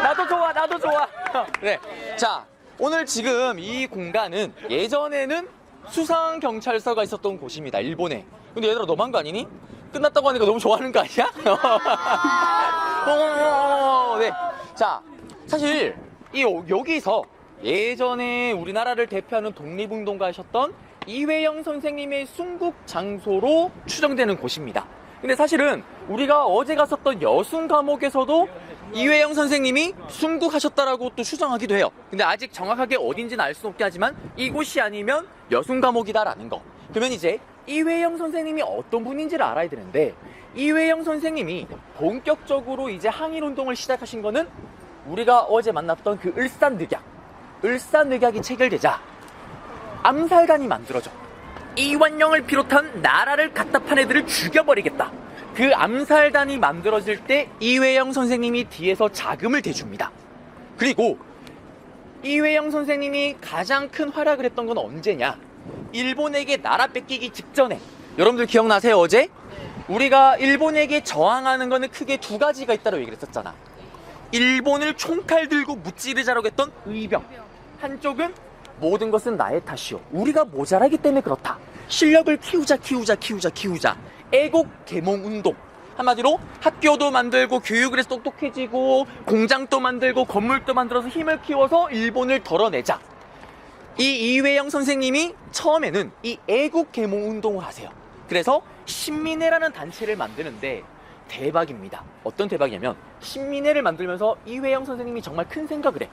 나도 좋아, 나도 좋아. 네. 자, 오늘 지금 이 공간은 예전에는 수상경찰서가 있었던 곳입니다. 일본에. 근데 얘들아, 너무한 거 아니니? 끝났다고 하니까 너무 좋아하는 거 아니야? 네. 자, 사실 여기서 예전에 우리나라를 대표하는 독립운동가이셨던 이회영 선생님의 순국 장소로 추정되는 곳입니다. 근데 사실은 우리가 어제 갔었던 여순 감옥에서도 이회영 선생님이 순국하셨다라고 또 추정하기도 해요. 근데 아직 정확하게 어딘지는 알 수 없게 하지만 이곳이 아니면 여순 감옥이다라는 거. 그러면 이제 이회영 선생님이 어떤 분인지를 알아야 되는데, 이회영 선생님이 본격적으로 이제 항일운동을 시작하신 거는 우리가 어제 만났던 그 을산늑약이 체결되자 암살단이 만들어져. 이완용을 비롯한 나라를 갖다 판 애들을 죽여버리겠다. 그 암살단이 만들어질 때 이회영 선생님이 뒤에서 자금을 대줍니다. 그리고 이회영 선생님이 가장 큰 활약을 했던 건 언제냐? 일본에게 나라 뺏기기 직전에. 여러분들 기억나세요? 어제 우리가 일본에게 저항하는 거는 크게 두 가지가 있다고 얘기를 했었잖아. 일본을 총칼 들고 무찌르자라고 했던 의병. 한쪽은 모든 것은 나의 탓이오, 우리가 모자라기 때문에 그렇다, 실력을 키우자. 애국 계몽 운동. 한마디로 학교도 만들고 교육을 해서 똑똑해지고 공장도 만들고 건물도 만들어서 힘을 키워서 일본을 덜어내자. 이 이회영 선생님이 처음에는 이 애국 계몽 운동을 하세요. 그래서 신민회라는 단체를 만드는데 대박입니다. 어떤 대박이냐면, 신민회를 만들면서 이회영 선생님이 정말 큰 생각을 해.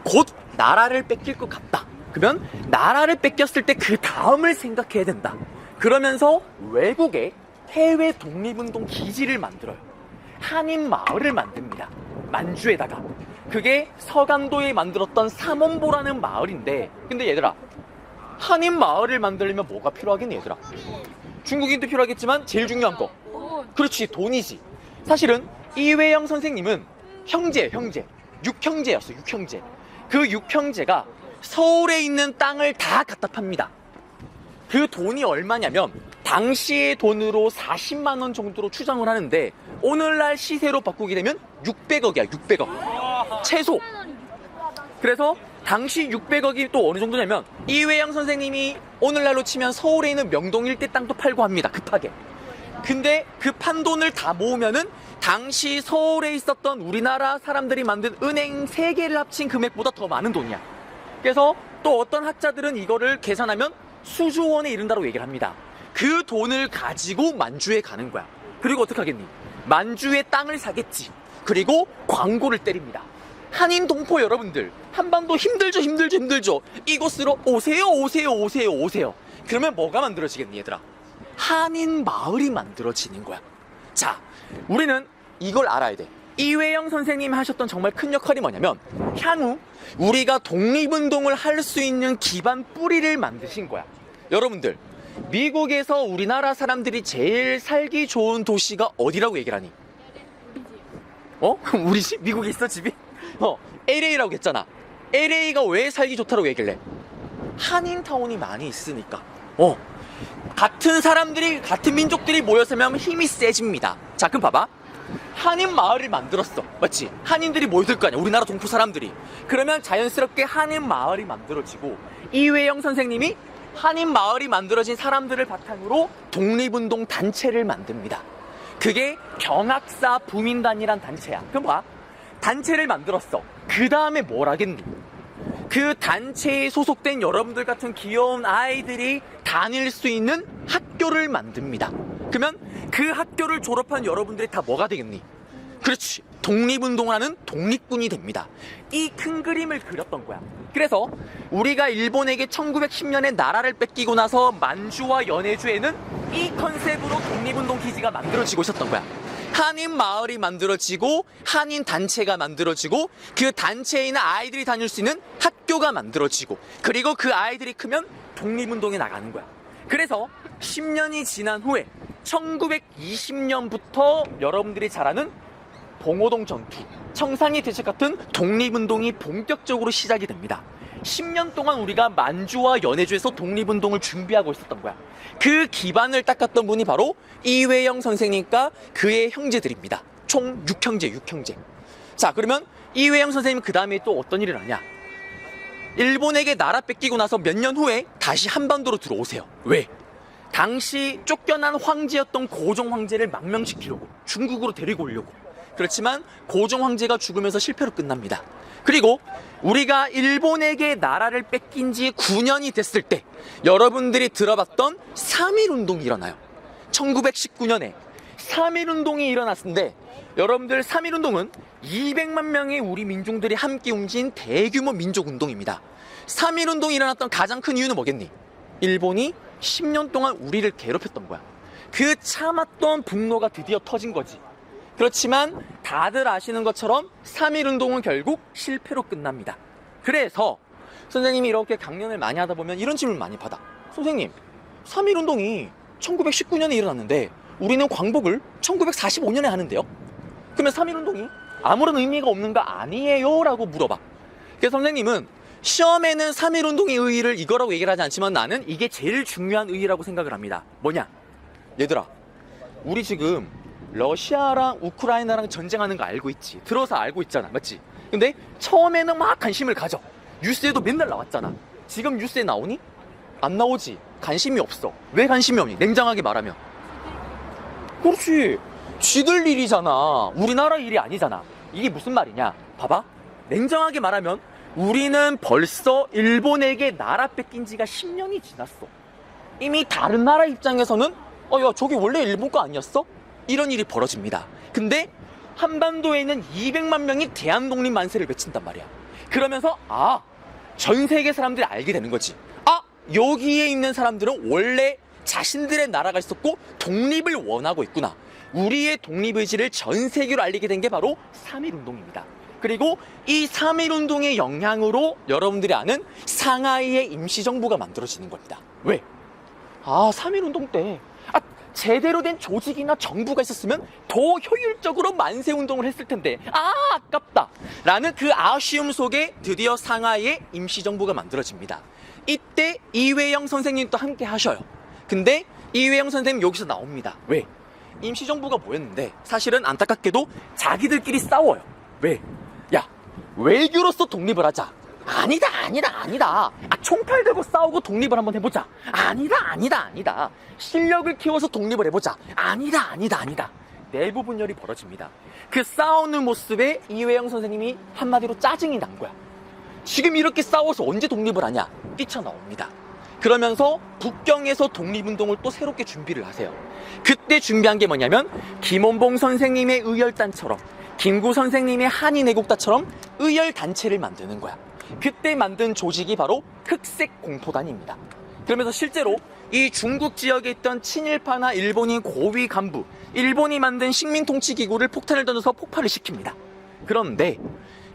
곧 나라를 뺏길 것 같다. 그러면 나라를 뺏겼을 때 그 다음을 생각해야 된다. 그러면서 외국에 해외 독립운동 기지를 만들어요. 한인 마을을 만듭니다. 만주에다가. 그게 서간도에 만들었던 삼원보라는 마을인데, 근데 얘들아, 한인 마을을 만들려면 뭐가 필요하겠니 얘들아? 중국인도 필요하겠지만 제일 중요한 거, 그렇지, 돈이지. 사실은 이회영 선생님은 육형제였어. 그 육형제가 서울에 있는 땅을 다 갖다 팝니다. 그 돈이 얼마냐면 당시의 돈으로 40만 원 정도로 추정을 하는데 오늘날 시세로 바꾸게 되면 600억이야 600억 최소. 그래서 당시 600억이 또 어느 정도냐면, 이회영 선생님이 오늘날로 치면 서울에 있는 명동 일대 땅도 팔고 합니다, 급하게. 근데 그 판 돈을 다 모으면은 당시 서울에 있었던 우리나라 사람들이 만든 은행 3개를 합친 금액보다 더 많은 돈이야. 그래서 또 어떤 학자들은 이거를 계산하면 수조 원에 이른다고 얘기를 합니다. 그 돈을 가지고 만주에 가는 거야. 그리고 어떻게 하겠니? 만주에 땅을 사겠지. 그리고 광고를 때립니다. 한인 동포 여러분들, 한반도 힘들죠. 이곳으로 오세요. 그러면 뭐가 만들어지겠니 얘들아? 한인 마을이 만들어지는 거야. 자, 우리는 이걸 알아야 돼. 이회영 선생님이 하셨던 정말 큰 역할이 뭐냐면, 향후 우리가 독립운동을 할 수 있는 기반 뿌리를 만드신 거야. 여러분들, 미국에서 우리나라 사람들이 제일 살기 좋은 도시가 어디라고 얘기를 하니? 우리 집? 미국에 있어 집이? LA라고 했잖아. LA가 왜 살기 좋다고 얘기를 해? 한인타운이 많이 있으니까. 같은 사람들이, 같은 민족들이 모여서면 힘이 세집니다. 자, 그럼 봐봐. 한인 마을을 만들었어. 맞지? 한인들이 모여들 거 아니야, 우리나라 동포 사람들이. 그러면 자연스럽게 한인 마을이 만들어지고, 이회영 선생님이 한인 마을이 만들어진 사람들을 바탕으로 독립운동 단체를 만듭니다. 그게 경학사 부민단이란 단체야. 그럼 봐, 단체를 만들었어. 그 다음에 뭘 하겠니? 그 단체에 소속된 여러분들 같은 귀여운 아이들이 다닐 수 있는 학교를 만듭니다. 그러면 그 학교를 졸업한 여러분들이 다 뭐가 되겠니? 그렇지, 독립운동을 하는 독립군이 됩니다. 이 큰 그림을 그렸던 거야. 그래서 우리가 일본에게 1910년에 나라를 뺏기고 나서 만주와 연해주에는 이 컨셉으로 독립운동 기지가 만들어지고 있었던 거야. 한인 마을이 만들어지고 한인 단체가 만들어지고 그 단체에 있는 아이들이 다닐 수 있는 학교가 만들어지고, 그리고 그 아이들이 크면 독립운동에 나가는 거야. 그래서 10년이 지난 후에 1920년부터 여러분들이 잘 아는 봉오동 전투, 청산리 대책 같은 독립운동이 본격적으로 시작이 됩니다. 10년 동안 우리가 만주와 연해주에서 독립운동을 준비하고 있었던 거야. 그 기반을 닦았던 분이 바로 이회영 선생님과 그의 형제들입니다. 총 6형제. 자, 그러면 이회영 선생님 그 다음에 또 어떤 일을 하냐? 일본에게 나라 뺏기고 나서 몇 년 후에 다시 한반도로 들어오세요. 왜? 당시 쫓겨난 황제였던 고종 황제를 망명시키려고, 중국으로 데리고 오려고. 그렇지만 고종 황제가 죽으면서 실패로 끝납니다. 그리고 우리가 일본에게 나라를 뺏긴 지 9년이 됐을 때 여러분들이 들어봤던 3.1운동이 일어나요. 1919년에 3.1운동이 일어났는데, 여러분들 3.1운동은 200만 명의 우리 민중들이 함께 움직인 대규모 민족운동입니다. 3.1운동이 일어났던 가장 큰 이유는 뭐겠니? 일본이 10년 동안 우리를 괴롭혔던 거야. 그 참았던 분노가 드디어 터진 거지. 그렇지만 다들 아시는 것처럼 3.1운동은 결국 실패로 끝납니다. 그래서 선생님이 이렇게 강연을 많이 하다 보면 이런 질문을 많이 받아. 선생님, 3.1운동이 1919년에 일어났는데 우리는 광복을 1945년에 하는데요? 그러면 3.1운동이 아무런 의미가 없는 거 아니에요? 라고 물어봐. 그래서 선생님은 시험에는 3.1운동의 의의를 이거라고 얘기를 하지 않지만 나는 이게 제일 중요한 의의라고 생각을 합니다. 뭐냐? 얘들아, 우리 지금 러시아랑 우크라이나랑 전쟁하는 거 알고 있지? 들어서 알고 있잖아, 맞지? 근데 처음에는 막 관심을 가져. 뉴스에도 맨날 나왔잖아. 지금 뉴스에 나오니? 안 나오지. 관심이 없어. 왜 관심이 없니? 냉정하게 말하면. 그렇지. 쥐들 일이잖아. 우리나라 일이 아니잖아. 이게 무슨 말이냐? 봐봐. 냉정하게 말하면 우리는 벌써 일본에게 나라 뺏긴 지가 10년이 지났어. 이미 다른 나라 입장에서는 야, 저기 원래 일본 거 아니었어? 이런 일이 벌어집니다. 근데 한반도에는 200만 명이 대한독립 만세를 외친단 말이야. 그러면서 전 세계 사람들이 알게 되는 거지. 여기에 있는 사람들은 원래 자신들의 나라가 있었고 독립을 원하고 있구나. 우리의 독립의지를 전 세계로 알리게 된 게 바로 3.1운동입니다. 그리고 이 3.1운동의 영향으로 여러분들이 아는 상하이의 임시정부가 만들어지는 겁니다. 왜? 3.1운동 때 제대로 된 조직이나 정부가 있었으면 더 효율적으로 만세운동을 했을 텐데 아깝다 라는 그 아쉬움 속에 드디어 상하이의 임시정부가 만들어집니다. 이때 이회영 선생님도 함께 하셔요. 근데 이회영 선생님 여기서 나옵니다. 왜? 임시정부가 뭐였는데 사실은 안타깝게도 자기들끼리 싸워요. 왜? 야, 외교로서 독립을 하자. 아니다. 총칼 들고 싸우고 독립을 한번 해보자. 아니다. 실력을 키워서 독립을 해보자. 아니다. 내부 분열이 벌어집니다. 그 싸우는 모습에 이회영 선생님이 한마디로 짜증이 난 거야. 지금 이렇게 싸워서 언제 독립을 하냐? 뛰쳐나옵니다. 그러면서 북경에서 독립운동을 또 새롭게 준비를 하세요. 그때 준비한 게 뭐냐면 김원봉 선생님의 의열단처럼, 김구 선생님의 한인애국단처럼 의열단체를 만드는 거야. 그때 만든 조직이 바로 흑색공포단입니다. 그러면서 실제로 이 중국 지역에 있던 친일파나 일본인 고위 간부, 일본이 만든 식민통치기구를 폭탄을 던져서 폭발을 시킵니다. 그런데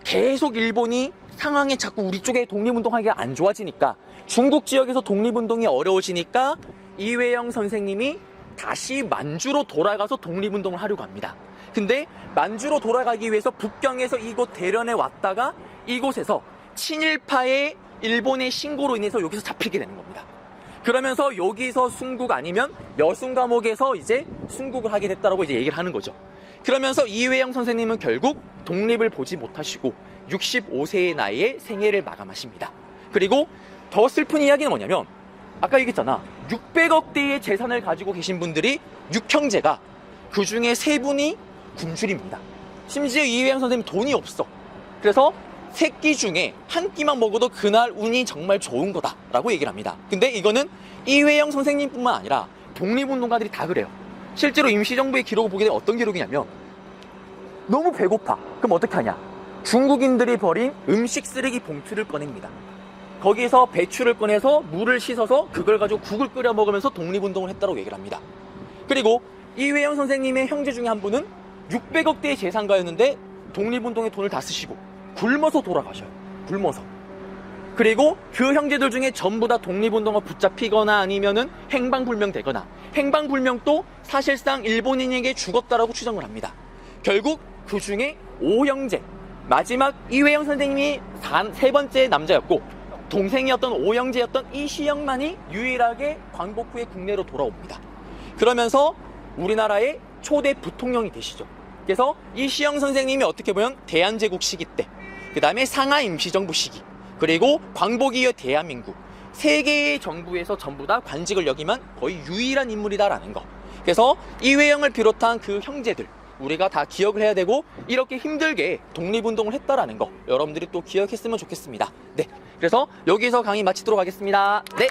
계속 일본이 상황이 자꾸 우리 쪽에 독립운동하기가 안 좋아지니까, 중국 지역에서 독립운동이 어려워지니까 이회영 선생님이 다시 만주로 돌아가서 독립운동을 하려고 합니다. 근데 만주로 돌아가기 위해서 북경에서 이곳 대련에 왔다가 이곳에서 친일파의 일본의 신고로 인해서 여기서 잡히게 되는 겁니다. 그러면서 여기서 순국 아니면 여순 감옥에서 이제 순국을 하게 됐다라고 이제 얘기를 하는 거죠. 그러면서 이회영 선생님은 결국 독립을 보지 못하시고 65세의 나이에 생애를 마감하십니다. 그리고 더 슬픈 이야기는 뭐냐면 아까 얘기했잖아. 600억대의 재산을 가지고 계신 분들이 6형제가 그 중에 3분이 굶주립니다. 심지어 이회영 선생님 돈이 없어. 그래서 3끼 중에 한 끼만 먹어도 그날 운이 정말 좋은 거다라고 얘기를 합니다. 근데 이거는 이회영 선생님뿐만 아니라 독립운동가들이 다 그래요. 실제로 임시정부의 기록을 보게 되면 어떤 기록이냐면 너무 배고파. 그럼 어떻게 하냐? 중국인들이 버린 음식 쓰레기 봉투를 꺼냅니다. 거기에서 배추를 꺼내서 물을 씻어서 그걸 가지고 국을 끓여 먹으면서 독립운동을 했다고 얘기를 합니다. 그리고 이회영 선생님의 형제 중에 한 분은 600억대의 재산가였는데 독립운동에 돈을 다 쓰시고 굶어서 돌아가셔요. 굶어서. 그리고 그 형제들 중에 전부 다 독립운동을 붙잡히거나 아니면은 행방불명 되거나, 행방불명도 사실상 일본인에게 죽었다라고 추정을 합니다. 결국 그 중에 5형제, 마지막 이회영 선생님이 3번째 남자였고 동생이었던 5형제였던 이시영만이 유일하게 광복 후에 국내로 돌아옵니다. 그러면서 우리나라의 초대 부통령이 되시죠. 그래서 이시영 선생님이 어떻게 보면 대한제국 시기 때, 그 다음에 상하 임시정부 시기, 그리고 광복이 이후 대한민국 세 개의 정부에서 전부 다 관직을 역임한 거의 유일한 인물이다라는 거. 그래서 이회영을 비롯한 그 형제들 우리가 다 기억을 해야 되고, 이렇게 힘들게 독립운동을 했다라는 거 여러분들이 또 기억했으면 좋겠습니다. 네, 그래서 여기서 강의 마치도록 하겠습니다. 네.